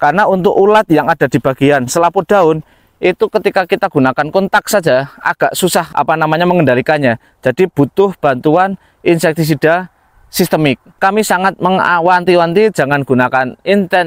Karena untuk ulat yang ada di bagian selaput daun itu ketika kita gunakan kontak saja agak susah mengendalikannya. Jadi butuh bantuan insektisida sistemik. Kami sangat mengawanti-wanti jangan gunakan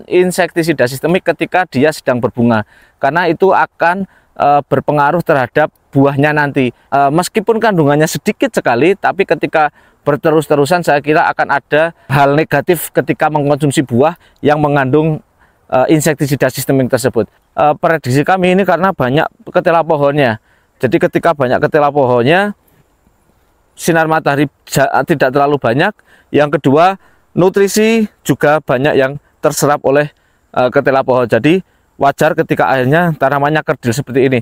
insektisida sistemik ketika dia sedang berbunga, karena itu akan berpengaruh terhadap buahnya nanti. Meskipun kandungannya sedikit sekali, tapi ketika berterus-terusan saya kira akan ada hal negatif ketika mengkonsumsi buah yang mengandung insektisida sistemik tersebut. Prediksi kami ini karena banyak ketela pohonnya. Jadi ketika banyak ketela pohonnya, sinar matahari tidak terlalu banyak. Yang kedua, nutrisi juga banyak yang terserap oleh ketela pohon. Jadi wajar ketika akhirnya tanamannya kerdil seperti ini.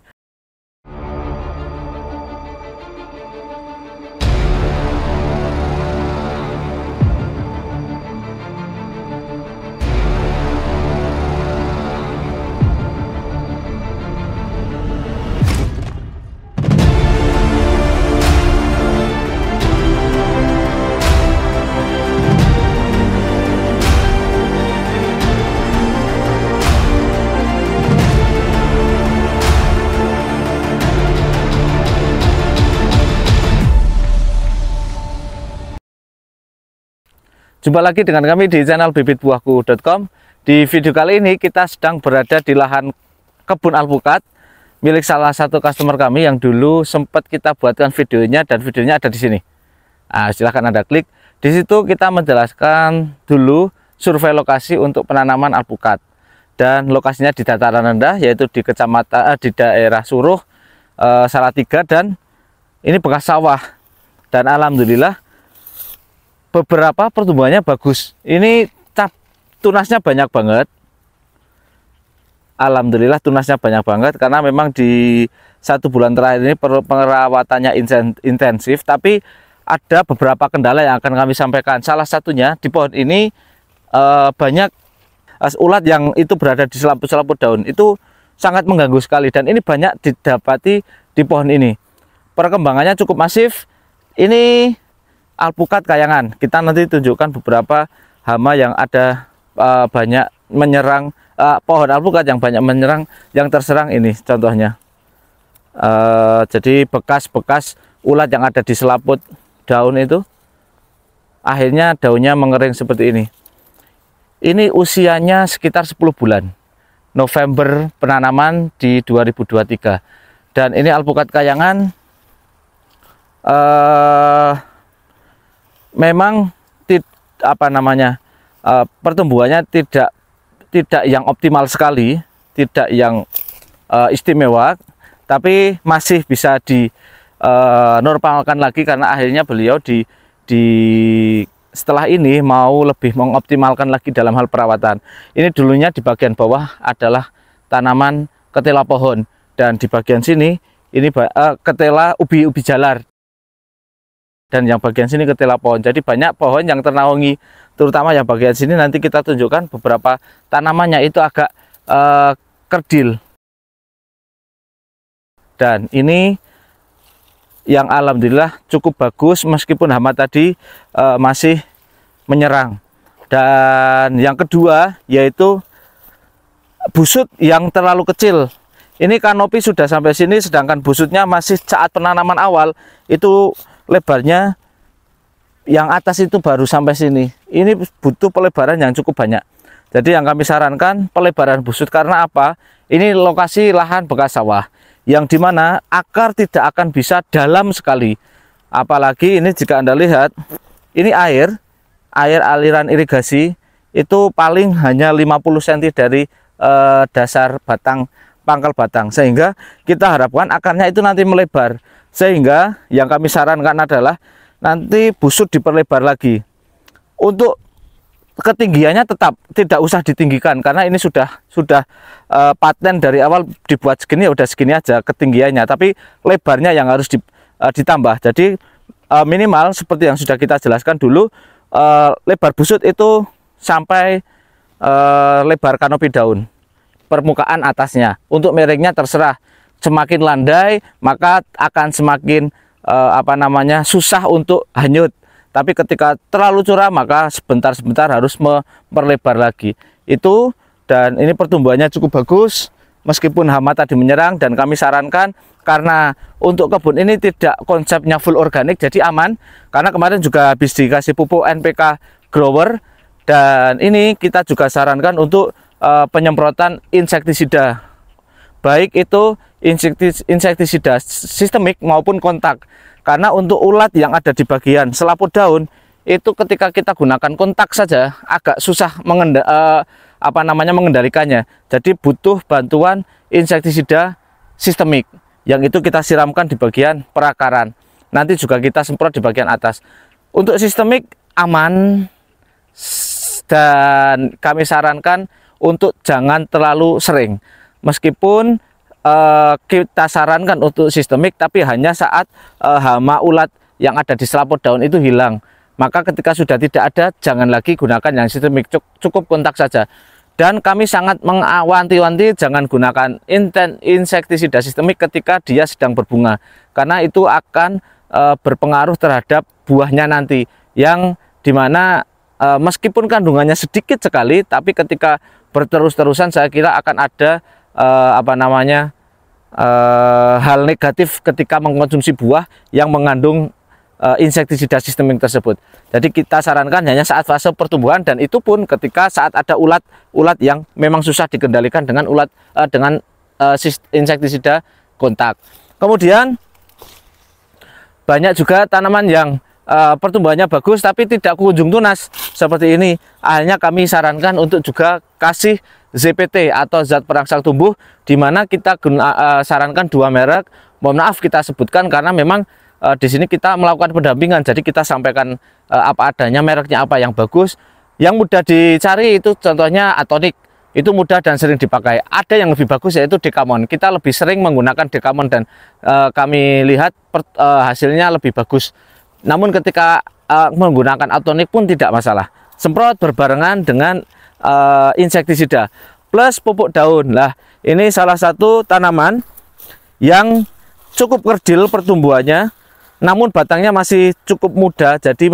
Jumpa lagi dengan kami di channel bibitbuahku.com. Di video kali ini kita sedang berada di lahan kebun alpukat milik salah satu customer kami yang dulu sempat kita buatkan videonya, dan videonya ada di sini. Nah, silahkan Anda klik. Di situ kita menjelaskan dulu survei lokasi untuk penanaman alpukat, dan lokasinya di dataran rendah, yaitu di kecamatan di daerah Suruh, Salatiga, dan ini bekas sawah. Dan alhamdulillah beberapa pertumbuhannya bagus. Ini tunasnya banyak banget. Alhamdulillah tunasnya banyak banget, karena memang di 1 bulan terakhir ini perawatannya intensif. Tapi ada beberapa kendala yang akan kami sampaikan. Salah satunya di pohon ini banyak ulat yang itu berada di selaput daun. Itu sangat mengganggu sekali, dan ini banyak didapati di pohon ini. Perkembangannya cukup masif. Ini alpukat kayangan. Kita nanti tunjukkan beberapa hama yang ada banyak menyerang pohon alpukat yang banyak menyerang, yang terserang ini contohnya. Jadi bekas-bekas ulat yang ada di selaput daun itu akhirnya daunnya mengering seperti ini. Ini usianya sekitar 10 bulan. November penanaman di 2023. Dan ini alpukat kayangan memang pertumbuhannya tidak yang optimal sekali, tidak yang istimewa, tapi masih bisa normalkan lagi, karena akhirnya beliau setelah ini mau lebih mengoptimalkan lagi dalam hal perawatan. Ini dulunya di bagian bawah adalah tanaman ketela pohon, dan di bagian sini ini ketela ubi jalar. Dan yang bagian sini ketela pohon. Jadi banyak pohon yang ternaungi, terutama yang bagian sini. Nanti kita tunjukkan beberapa tanamannya itu agak kerdil. Dan ini yang alhamdulillah cukup bagus, meskipun hama tadi masih menyerang. Dan yang kedua yaitu busut yang terlalu kecil. Ini kanopi sudah sampai sini, sedangkan busutnya masih saat penanaman awal itu lebarnya yang atas itu baru sampai sini. Ini butuh pelebaran yang cukup banyak. Jadi yang kami sarankan pelebaran busut, karena apa? Ini lokasi lahan bekas sawah yang dimana akar tidak akan bisa dalam sekali. Apalagi ini jika Anda lihat, ini air aliran irigasi itu paling hanya 50 cm dari dasar pangkal batang, sehingga kita harapkan akarnya itu nanti melebar. Sehingga yang kami sarankan adalah nanti busut diperlebar lagi. Untuk ketinggiannya tetap tidak usah ditinggikan, karena ini sudah paten dari awal dibuat segini, ya udah segini aja ketinggiannya. Tapi lebarnya yang harus ditambah. Jadi minimal seperti yang sudah kita jelaskan dulu, lebar busut itu sampai lebar kanopi daun, permukaan atasnya. Untuk miringnya terserah. Semakin landai maka akan semakin susah untuk hanyut. Tapi ketika terlalu curam maka sebentar-sebentar harus memperlebar lagi. Itu dan ini pertumbuhannya cukup bagus meskipun hama tadi menyerang. Dan kami sarankan, karena untuk kebun ini tidak konsepnya full organik, jadi aman, karena kemarin juga habis dikasih pupuk NPK grower. Dan ini kita juga sarankan untuk penyemprotan insektisida, baik itu insektisida sistemik maupun kontak. Karena untuk ulat yang ada di bagian selaput daun itu ketika kita gunakan kontak saja agak susah mengendalikannya. Jadi butuh bantuan insektisida sistemik, yang itu kita siramkan di bagian perakaran. Nanti juga kita semprot di bagian atas. Untuk sistemik aman, dan kami sarankan untuk jangan terlalu sering. Meskipun kita sarankan untuk sistemik, tapi hanya saat hama ulat yang ada di selaput daun itu hilang. Maka ketika sudah tidak ada, jangan lagi gunakan yang sistemik, cukup kontak saja. Dan kami sangat mewanti-wanti jangan gunakan insektisida sistemik ketika dia sedang berbunga, karena itu akan berpengaruh terhadap buahnya nanti, yang dimana meskipun kandungannya sedikit sekali, tapi ketika berterus-terusan saya kira akan ada hal negatif ketika mengkonsumsi buah yang mengandung insektisida sistemik tersebut. Jadi kita sarankan hanya saat fase pertumbuhan, dan itu pun ketika saat ada ulat yang memang susah dikendalikan dengan insektisida kontak. Kemudian banyak juga tanaman yang pertumbuhannya bagus tapi tidak kunjung tunas seperti ini. Akhirnya kami sarankan untuk juga kasih ZPT atau zat perangsang tumbuh, di mana kita sarankan 2 merek. Mohon maaf kita sebutkan karena memang di sini kita melakukan pendampingan, jadi kita sampaikan apa adanya, mereknya apa yang bagus, yang mudah dicari. Itu contohnya Atonik, itu mudah dan sering dipakai. Ada yang lebih bagus yaitu Dekamon. Kita lebih sering menggunakan Dekamon dan kami lihat hasilnya lebih bagus. Namun ketika menggunakan Atonik pun tidak masalah. Semprot berbarengan dengan insektisida plus pupuk daun. Lah, ini salah satu tanaman yang cukup kerdil pertumbuhannya, namun batangnya masih cukup muda, jadi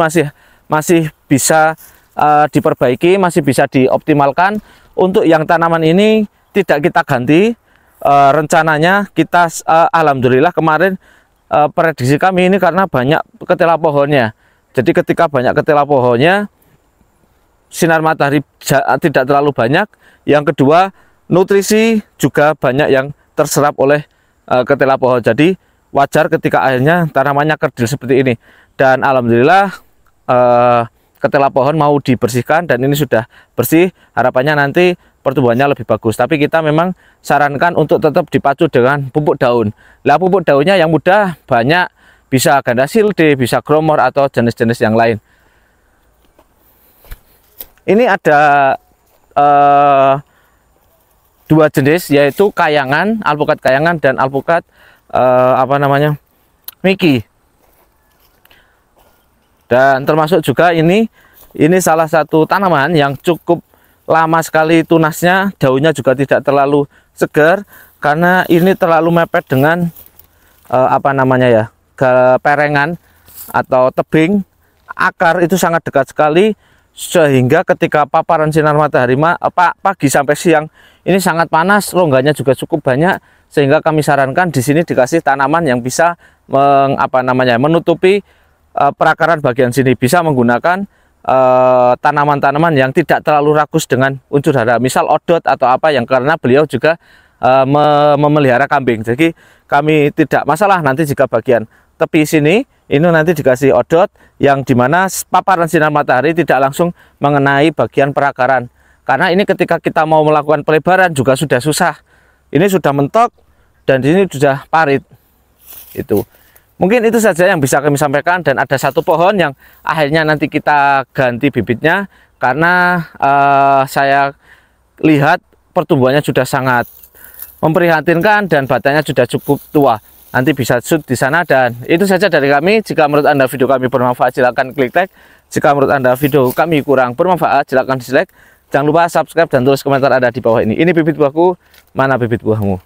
masih bisa diperbaiki, masih bisa dioptimalkan. Untuk yang tanaman ini tidak kita ganti, rencananya kita alhamdulillah kemarin prediksi kami ini karena banyak ketela pohonnya. Jadi ketika banyak ketela pohonnya, sinar matahari tidak terlalu banyak. Yang kedua, nutrisi juga banyak yang terserap oleh ketela pohon. Jadi wajar ketika akhirnya tanamannya kerdil seperti ini. Dan alhamdulillah ketela pohon mau dibersihkan dan ini sudah bersih. Harapannya nanti pertumbuhannya lebih bagus. Tapi kita memang sarankan untuk tetap dipacu dengan pupuk daun. Lah, pupuk daunnya yang mudah banyak, bisa ganda silde, bisa gromor atau jenis-jenis yang lain. Ini ada 2 jenis, yaitu kayangan, alpukat kayangan dan alpukat Miki. Dan termasuk juga ini salah satu tanaman yang cukup lama sekali tunasnya, daunnya juga tidak terlalu segar karena ini terlalu mepet dengan perengan atau tebing. Akar itu sangat dekat sekali, sehingga ketika paparan sinar matahari pagi sampai siang ini sangat panas, rongganya juga cukup banyak, sehingga kami sarankan di sini dikasih tanaman yang bisa menutupi perakaran bagian sini. Bisa menggunakan tanaman-tanaman yang tidak terlalu rakus dengan unsur hara, misal odot atau apa, yang karena beliau juga memelihara kambing. Jadi kami tidak masalah nanti jika bagian tepi sini ini nanti dikasih odot, yang dimana paparan sinar matahari tidak langsung mengenai bagian perakaran. Karena ini ketika kita mau melakukan pelebaran juga sudah susah. Ini sudah mentok dan di sini sudah parit. Itu mungkin itu saja yang bisa kami sampaikan. Dan ada 1 pohon yang akhirnya nanti kita ganti bibitnya karena saya lihat pertumbuhannya sudah sangat memprihatinkan dan batangnya sudah cukup tua. Nanti bisa shoot di sana. Dan itu saja dari kami. Jika menurut Anda video kami bermanfaat, silakan klik like. Jika menurut Anda video kami kurang bermanfaat, silakan dislike. Jangan lupa subscribe dan tulis komentar Anda di bawah ini. Ini bibit buahku, mana bibit buahmu?